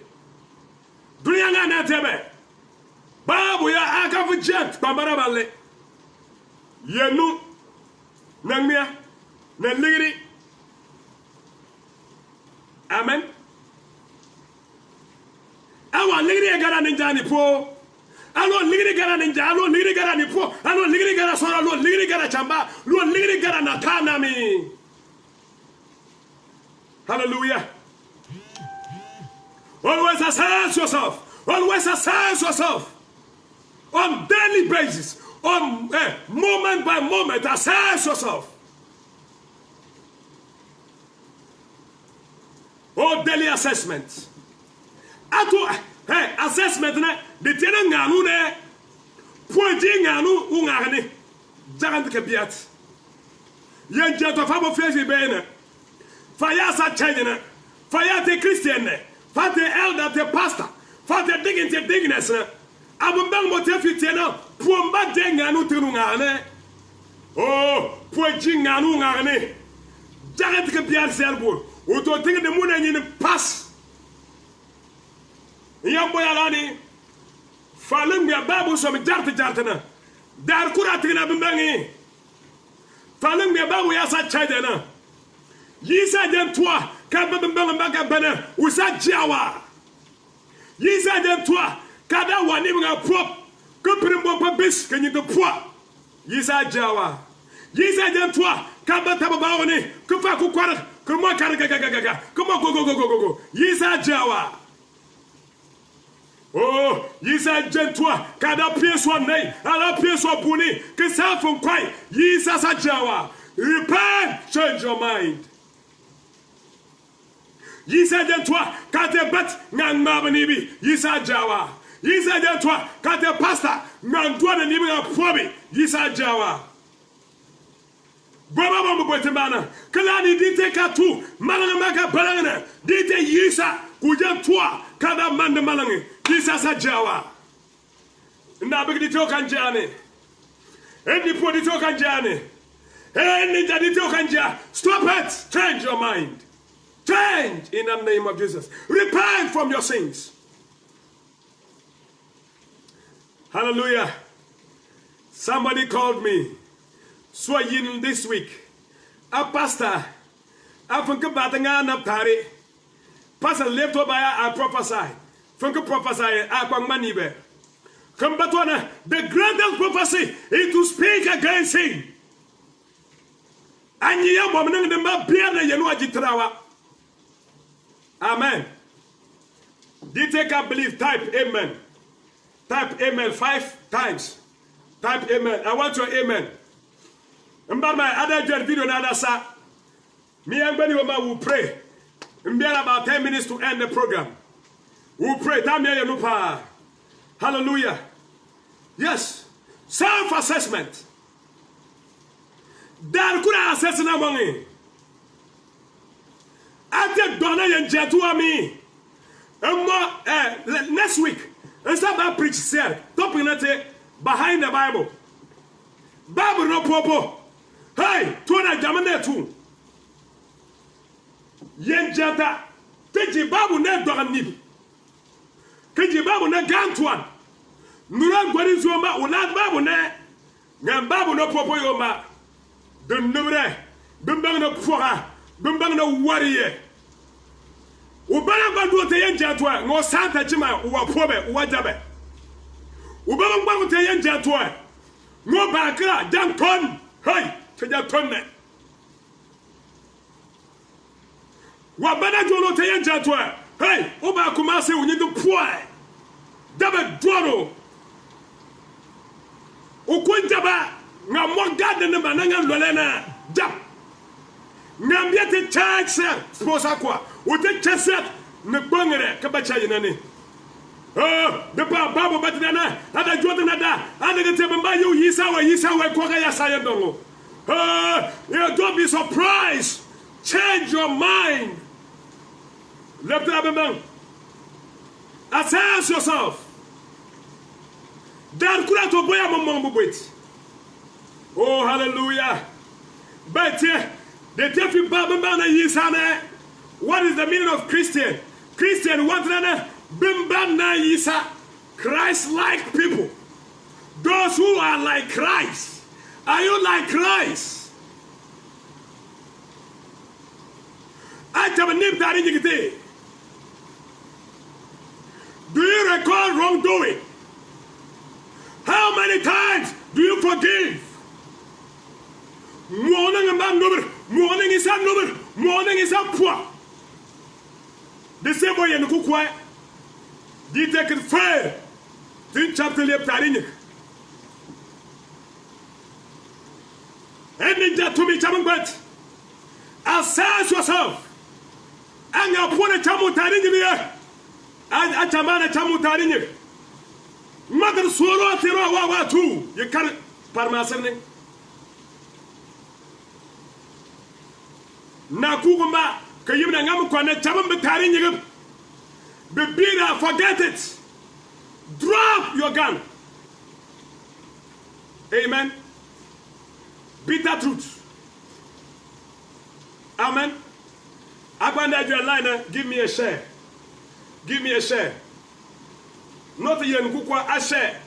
Durianga Natebe. Babu ya akafu jet, Bamarabale. Yenu Namia Naliri Amen. Awa ligri gara ninja ni po. Alo ligri gara ninja, alo ligri gara ni po, alo ligri gara sora, alo ligri gara chamba, alo ligri gara nakana mi. Hallelujah. Always assess yourself. Always assess yourself. On daily basis. On moment by moment. Assess yourself. Oh, daily assessment. Ato, assessment ne, de tena nganu ne, pointi nganu ungane, jagant kebiat. Yen jato fabo fezi bene, faya sa chanyene, faya te Christian ne, fa te elder te pastor, fa te dignity digness ne, abumbang mo te fitena, puamba de nganu tenu ngane. Oh, pointi nganu ngane, jagant kebiat serbo. Uto tinga de muna nyine pass. Yambo yalani. Falung ya babu so mi jarte na. Dar kura tinga bimbangi. Falung ya babu ya sa chaje na. Yisa den toi ka bimbanga mbaga bana usa jawa. Yisa den toi kada wani mga prop ko primbo pa bis kanyi de poa. Yisa jawa. Yisa den toi ka bataba bawoni ko fa ku kwara. Come on, come on, go. Yisa Jawa. Oh, Yisa Gentwa. Kada piece one nay. Ala piece one puni. Kisa from Kwai. Yisa Jawa. Repent. Change your mind. Yisa Gentwa. Kate bet. Ngang mabanibi. Yisa Jawa. Yisa Gentwa. Kate pasta. Ngang dwana nibi a probi. Yisa Jawa. Baba Botemana, Kalani dite katu, Malangamaka Balana, dite Yisa, Kuja Tua, Kada Manda Malangi, Yisa Sajawa. Nabig Tokanjani, and you put it Tokanjani, and the Tokanja. Stop it, change your mind. Change in the name of Jesus. Repent from your sins. Hallelujah. Somebody called me. So yin this week, a pastor, I think about the Napari. Pastor left over I prophesy. Think prophesy, I can money bear. Come back to the greatest prophecy is to speak against him. And you are woman the map Piana. Amen. Did take a belief? Type amen. Type amen 5 times. Type amen. I want your amen. Mba my other video na sa me and Benny will pray. Mbiara about 10 minutes to end the program. We'll pray. Hallelujah. Yes. Self-assessment. Dar kuna assess na mongi. Ate dona yen jetu ami. Next week, instead of preach said, topic nate behind the Bible. Bible no popo. Hey, tuona jamane tu. Yen jata. Teji babu ne dogan nibi. Keji babu ne gantuan. Nura gwari zuoma unad babu ne. Ngam babu no popo yoma. De nubre. Bimbang no pora. Bimbang no warrior. Ubana bandu te yen jatwa. Ngo santa chima uwa pobe uwa jabe. Ubana bandu te yen jatwa. Ngo bakra janton. Hey. Tonne. Wabana jolo te yenjatwa. Hey, oba kumase unyidu pwa. Dabe dwaro. Ukunjaba nga mogade ne mananga lolena. Jap. Ngambia te church sposa kwa. Ute cheset ne bongere kabacha yinani. Oh, the babu batana. Ada jota nada. Ada gete bamba yu yisawa kwa ya sayendongo. Don't be surprised. Change your mind. Lift up a man. Assess yourself. Dan kura to boya mama wait. Oh, hallelujah. But the tefi baba mana yisane. What is the meaning of Christian? Christian want to bimba na yisa. Christ-like people. Those who are like Christ. Are you like Christ? Do you recall wrongdoing? How many times do you forgive? Morning is a number. Morning is a poor. The same way in Kukwa. You take it fair. Tin chapter left Tarinik. And ninja to me, Chamangat. Assess yourself. And you put a Chamutarinia. And a Chamana Chamutarinia. Mother Swallow Tira too. You can't Parmasan. Nakuma, Kayuna Namukwana Chamam Betarinia. Bebira, forget it. Drop your gun. Amen. Bitter truth. Amen. Abandon your liner. Give me a share. Give me a share. Not a young kukwa. A share.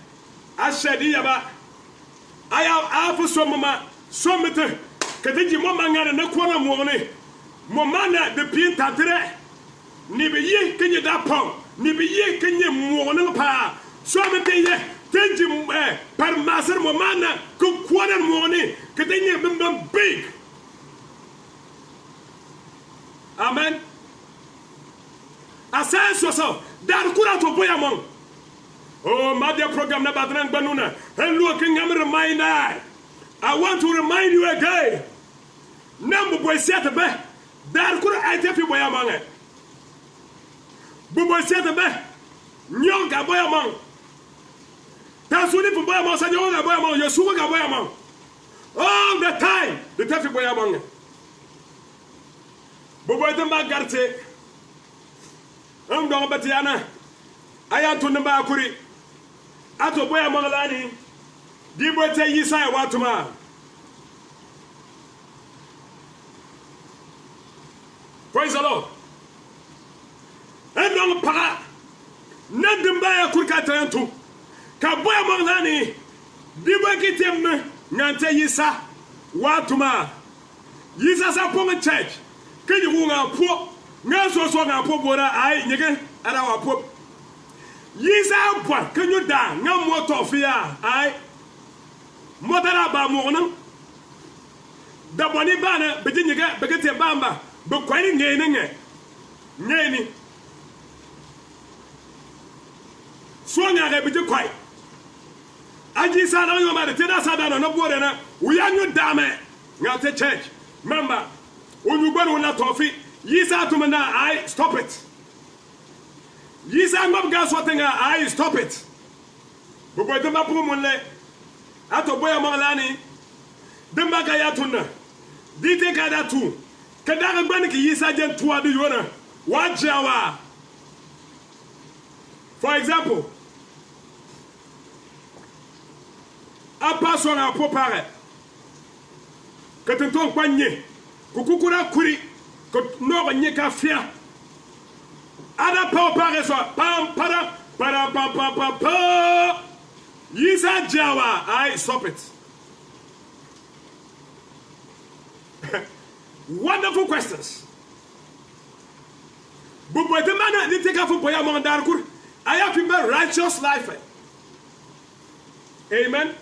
A share. Diaba. I have some mama. Some meter. Kadiji momanga na kwana mwone. Momana de pinta tere. Nibiye kenye da pong. Nibiye kenye mwone pa. Some meter. Tenji par maser momana. Kukwana mwone. Kadiji bim big. Amen. Assess yourself. That could have to boy among. Oh, my dear program na badran banuna. And looking at reminder. I want to remind you again. Number boy set a bet. That could have take you boy among it. Boy set a bet. Nyonga boy among. That's what if boy among said you boy among your sugar boy among. All the time. The traffic boy among it. Boy the magarte. I'm going to Batiana. I am to number Kuri. Ato boy among Lani. Dibote Yisai Watuma. Praise the Lord. And long para. Nothing by a Kurkatan. Kaboy among Lani. Dibokitim Nante Yisa Watuma. Yisas upon a church. Can you go poor? No so na pobora ai nyege ara wa pop. Yisa kwa can you da na moto fia ai. Motara ba mo no. Da boni ba na be nyege be kete bamba be kwani ngene ngeni. So nya ga be kwai. Aji sa na yo ma de da sa da no bore na. We anyu da me. Nga te church. Remember, when you go na tofi Yisa to me now, I stop it. Yisa mob gas what I stop it. But boy, the Mapumunle, Ato Boya Malani, the Magayatuna, Dite Kadatu, Kadaka Baniki Yisa Gen to the Yona, what Jawa. For example, a person a popare, Katanton Panye, Kukura Kuri. No nyeka fia ada pa pare so pam para pam pam pa Yisa Jawa I stop it. Wonderful questions. But the man didn't take off for Boya Mondarkur. I have a righteous life. Amen.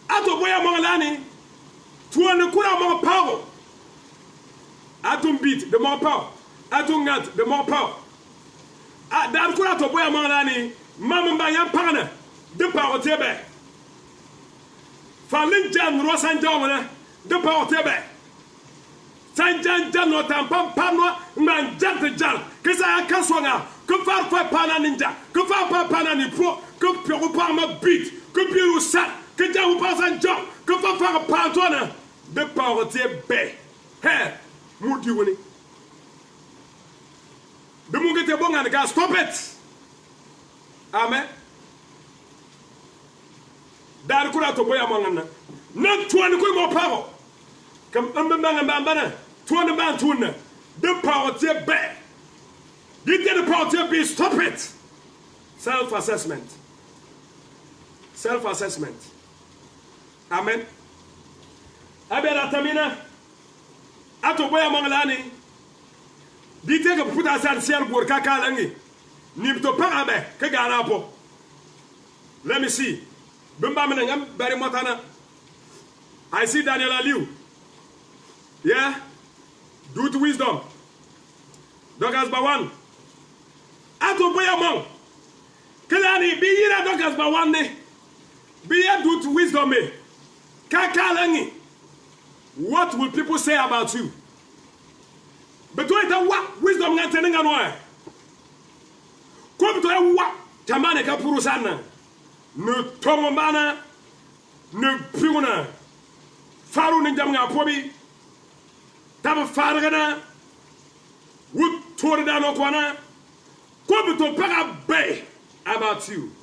Ato Boya Mongalani to an Kura more power. Atum beat, the more power. Atum ngat, the more power. That could have to boy among any Mamma by your partner, the power tebe. Falling Jan Ross and John, the power tebe. Saint Jan Jan, Pampa, man, Jan, because I can't swing out. Come far for Pana Ninja, come far for Pana Nipro, come Pio Palma beat, come Pio Sat, come down pass and jump, come far for Pantona, the power tebe. Hey. Mudi the Mugate Bong and the gas, stop it. Amen. That could have to boy among them. Not 200 more power. Come Bambana, 200 man tuna. The power to bear. You get the power to be stop it. Self assessment. Self assessment. Amen. Abel Atamina. Ato boy among Lani. Dite que puta san sian bor kakalangi. Nimto parabe ke ganapo. Let me see. Bumba menengam bari motana. I see Daniel Aliu. Yeah? Due to wisdom. Dogas Bawan. Ato boya mong. Kelani bi yira Dogas Bawan ne. Be due to wisdom me. Kakalangi. What will people say about you? But to it what wisdom nga tenenga noe. Ko to e wa tamane ka purusana. Ne tomomana ne piuna. Faru ni jam nga pobi. Taba fargana. Would tore down okwana. Ko to para bay about you.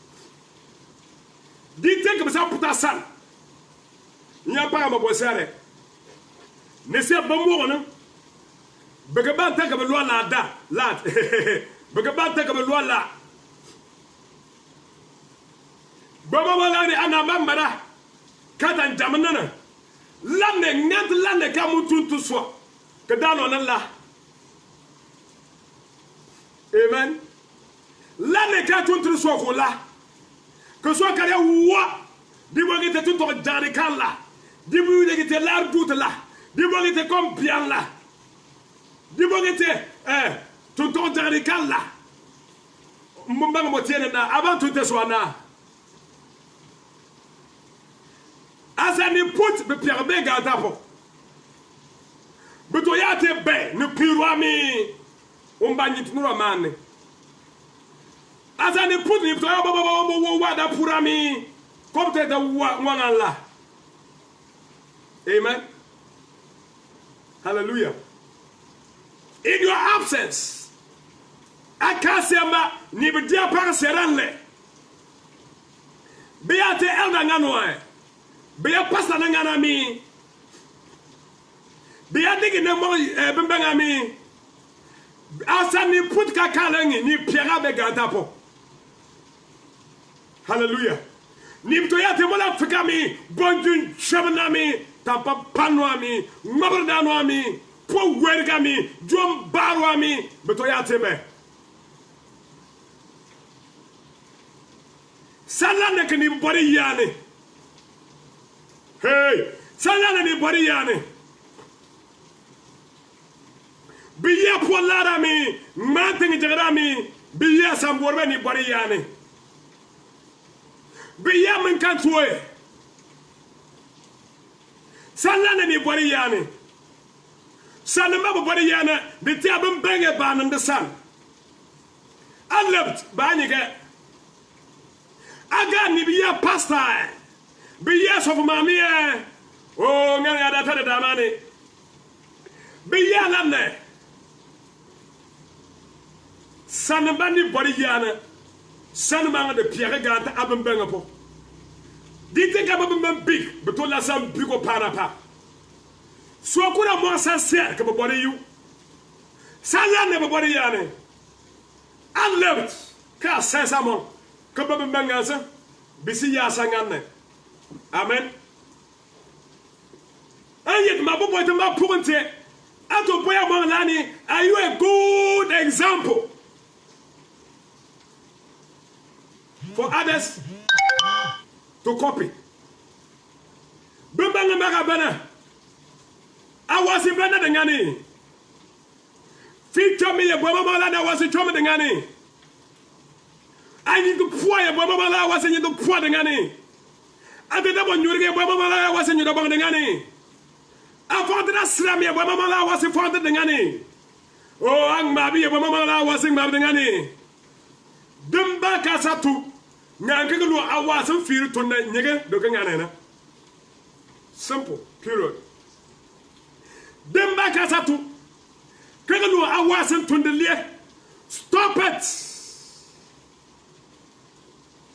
Di think about puta san. Nya pa ma bosare. Ne se bamu wona. Begaba ta ka belwa la da. Lat. Begaba ta ka belwa la. Baba wala ni ana mambara. Kata jamnana. Lande ngant lande ka mutuntu so. Ke dalo nan la. Amen. Lande ka tuntu so ko la. Que soit kare wa. Di bo ngite tuntu jari kan la. Di bo ngite lar doute la. Di bo ngite comme bien la. Di bo ngite tuntu jari kan la. Mbanga mo tiene na avant tuntu so na. Asani put be pierre be gadapo. Beto yate be ne piruami. Umbani tunura mane. Asani put ni to wa da purami. Comme te da wanala. Amen. Hallelujah. In your absence, akasema ni bidia par seranle. Biate elda nganoe. Biya pasta nangana mi. Biya digi ne mo bembanga mi. Asani put kakalangi ni piera be gadapo. Hallelujah. Ni mtoyate mola fika mi bonjun chabna mi tapa panwa mi mabrdanwa mi po werga mi jom barwa mi mtoyate be. Salane ke ni bori yani. Hey, salane ni bori yani. Biya polara mi mantengi jagara mi biya samborbe ni bori yani. Biya min kantuwe. Salane ni bori yani. Salama bo bori yana de tiabem benge banan de san. Alept banike. Aga ni biya pasta. Biya sofu mami e. Oh ngani adata de damani. Biya lamne. Sanamba ni bori yana. Sanamba de pierre gata abem benga po. Dite ka babem big beto la sam bigo parapa. So kuna mo sanse ka bori you. Salane bo bori yana. Alept ka sesamo. Que babem benga sa. Bisi ya sangane. Amen. And yet, my boy, my point, Ato Boya Manlani, are you a good example for others to copy? Bumbanga Magabana, I was in better than Gani. Feature me a Bobamala that was in trouble than Gani. I need to pour a Bobamala was in the poor than Gani. I did not want you to get Bobamala was in the Bangani. I found that Slammy Bobamala was in front of the Gani. Oh, I'm Mabi Bobamala was in Mabdangani. Dumba Casatu, Nankulu, I wasn't feared to nigger looking at simple, period. Dumba Casatu, Kagalu, I wasn't to the left. Stop it.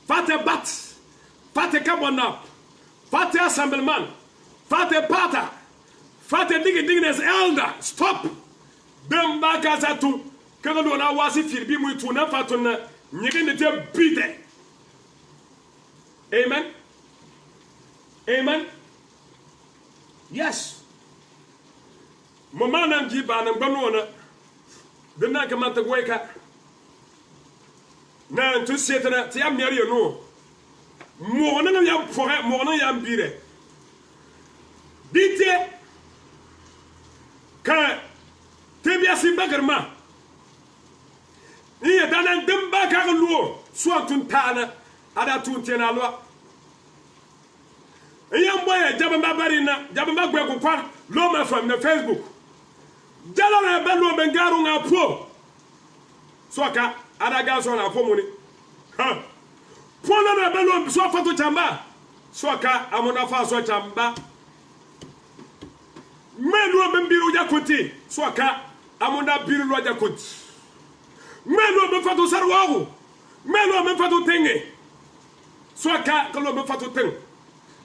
Fate bat. Fate kabonap. Fate assemblement. Fate pata. Fate dignes elder. Stop. Demba kazatu. Kagalu na wasi firbi muituna fatuna. Nyegende bite. Amen. Amen. Yes. Mama nangi ba nan banona. de na ka mata weka na tu setana ti am yari no mo na yam fore mo na yam bire dite ka tebia si bagarma iya danan dimba ka luo so tun tana ada tun tena lo iya mboye jabamba barina jabamba gwe ko kwa lo ma fam na Facebook jalo na be lo bengaru nga po so ka ada ga so na po muni ha po na be lo so foto chamba so ka amona fa so chamba melo membiru jakoti so ka amona biru lo jakoti melo me fato sarwago melo me fato tenge so ka kalo me fato teng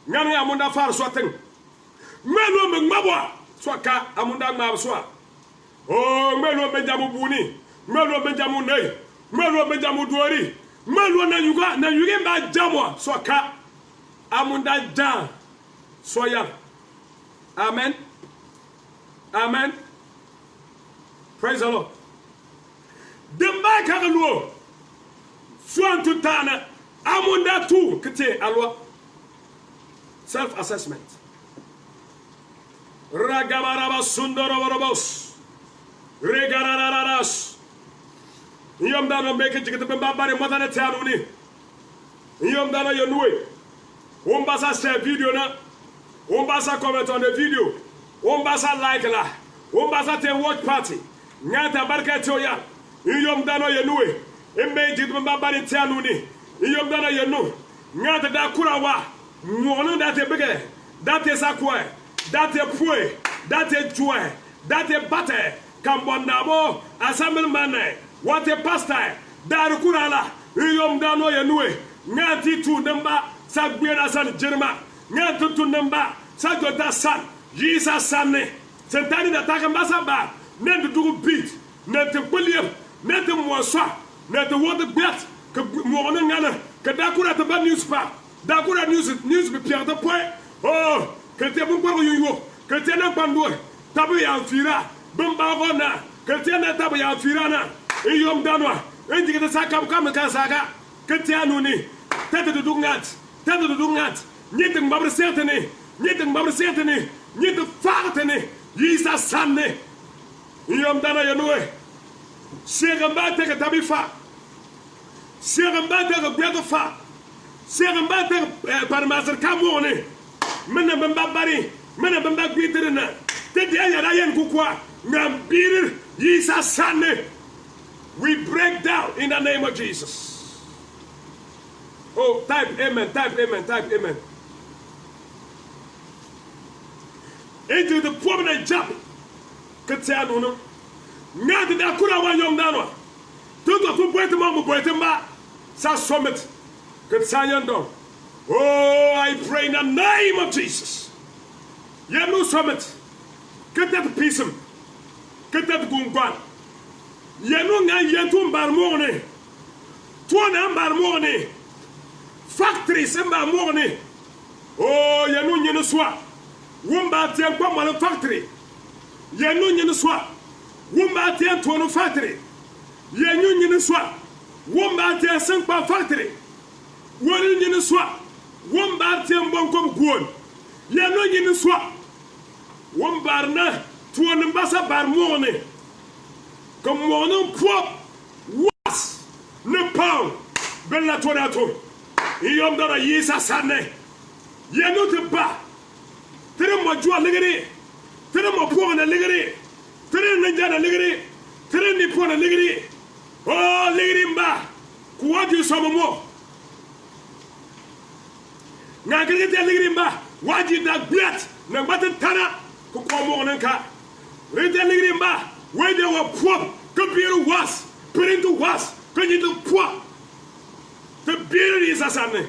ngani amona far so teng melo me ngabwa so ka amona ngab so oh melo me jamu buni melo me jamu nei melo me jamu duori melo na yuga ba jamwa so ka amunda ja so ya amen. Amen. Praise the Lord. Demba kagaluo. Suan tutana. Amunda tu kete alwa. Self-assessment. Ragamaraba sundoroborobos. Regarararas. Iyom dano meke jikete bambare matane tianuni. Iyom dano yonwe. Umbasa share video na. Umbasa comment on the video. Umbasa like la. Umbasa te watch party. Nyata barka toya. Iyom dano yenue. Emme jikete bambare tianuni. Iyom dano yenu. Nyata da kurawa. Mwono date bege. Date sakwe. Date pwe. Date joy. Date bate. Kambondabo. Assembly mane. What a pastor. Daru kurala. Iyom dano yenue. Nyati tu namba. Sagwena san jerma. Nyati tu namba. Sagota san. Jesus sanne. Sentani da takambasa ba. Net du beat. Net William. Net Mwansa. Net water bet. Que mwono ngana. Que dakura te ba news pa. Dakura news be pierre de point. Oh. Que te bon kwa yo. Que te na pandoi. Tabu ya fira. Bumba vona. Que te na tabu ya fira na. Iyom danwa. Endi que saka kam ka saka. Que te anuni. Tete de dungat. Tete de dungat. Niet mbabre certaine. Niet mbabre certaine. Niet fartene. Yisa sanne. Iyom dana yanwe. Seramba te tabifa. Seramba te beto fa. Seramba te parmaser kamone. Mena bamba bari. Mena bamba gwiterena. Tete ya rayen kukwa. Ngambir yisa sanne. We break down in the name of Jesus. Oh, type amen, type amen, type amen. Into the prominent jump. Katiano. Not the Akura one young dano. Toto to Boetamama Boetamba. Sa summit. Katsayando. Oh, I pray in the name of Jesus. Yanu summit. Get that piece of. Get that gumban. Yanu Yantum Barmone. Tuana Barmone. Factories in Barmone. Oh, Yanu Yanuswa. Wumba tian kwa mwana factory. Yanu Yanuswa. Wumba tian tuano factory. Yanu Yanuswa. Wumba tian Sankpa factory. Wanu Yanuswa. Wumba tian Bonkom Guon. Yanu Yanuswa. Wumbarna tuano Mbasa Barmone. Comme mon propre was ne pound bella tonato yom dara yisa sanne yenu te ba tere mo jua legere tere mo po na legere tere nja na legere tere ni po na legere oh legere mba kuwaji somomo na gege te legere mba waji da gbiat na ngbaten tana ko ko mo nka rete legere mba where they were poor, que bien was, putting to was, que you do poor. The beauty is a son.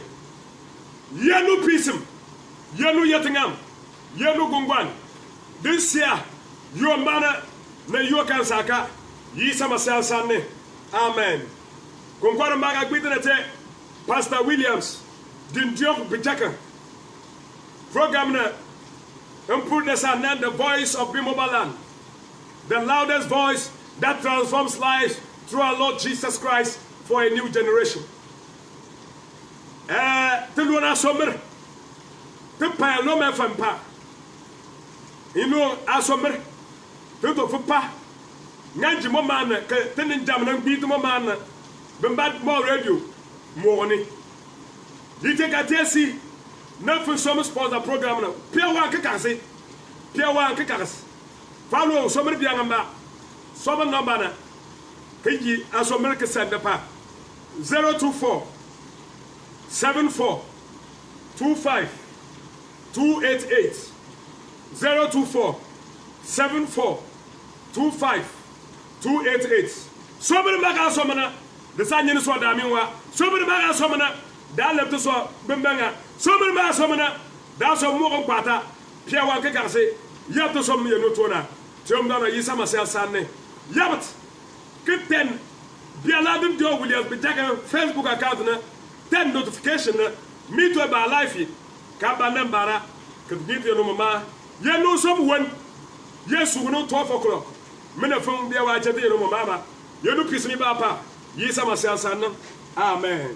Yanu pism, Yanu Yatingam, Yanu Gungwan. This year, your manner, na you can saka, Yisa Masel Sane. Amen. Gungwan Maga Gwitnete, Pastor Williams, Dindiok Pitaka, Programmer, and put the son the voice of Bimobalan. The loudest voice, that transforms lives through our Lord Jesus Christ for a new generation. Te luana sommer. Te pa no me fampa. Ino asommer. Te to fa nyanji mo man ke te ninjam na gbi mo man bemba mo radio mo ni. Dite ka tesi na fu some sponsor program na. Pia wa ke kase. Pia wa ke kase. Follow sommer bia ngamba. Sommer number na. Keji asommer ke send pa 024 74 25 288 024 74 25 288. Somebody back out somana. The sign is what I mean. Somebody back out somana. That left us so Bembanga. Somebody back somana. That's a more pata. Pia Wakase. Yap to some no tona. Tiomdana Yisama Sel Sane. Yabat. Good 10. Bialadin Joe Williams. Be taking Facebook account. 10 notification. Me to about life. Kabana Bara. Could give you no mama. You know someone. Yes, we know 12 o'clock. Mena fun bia wa chede no mama. You do peace ni ba pa. Yisa masel san. Amen.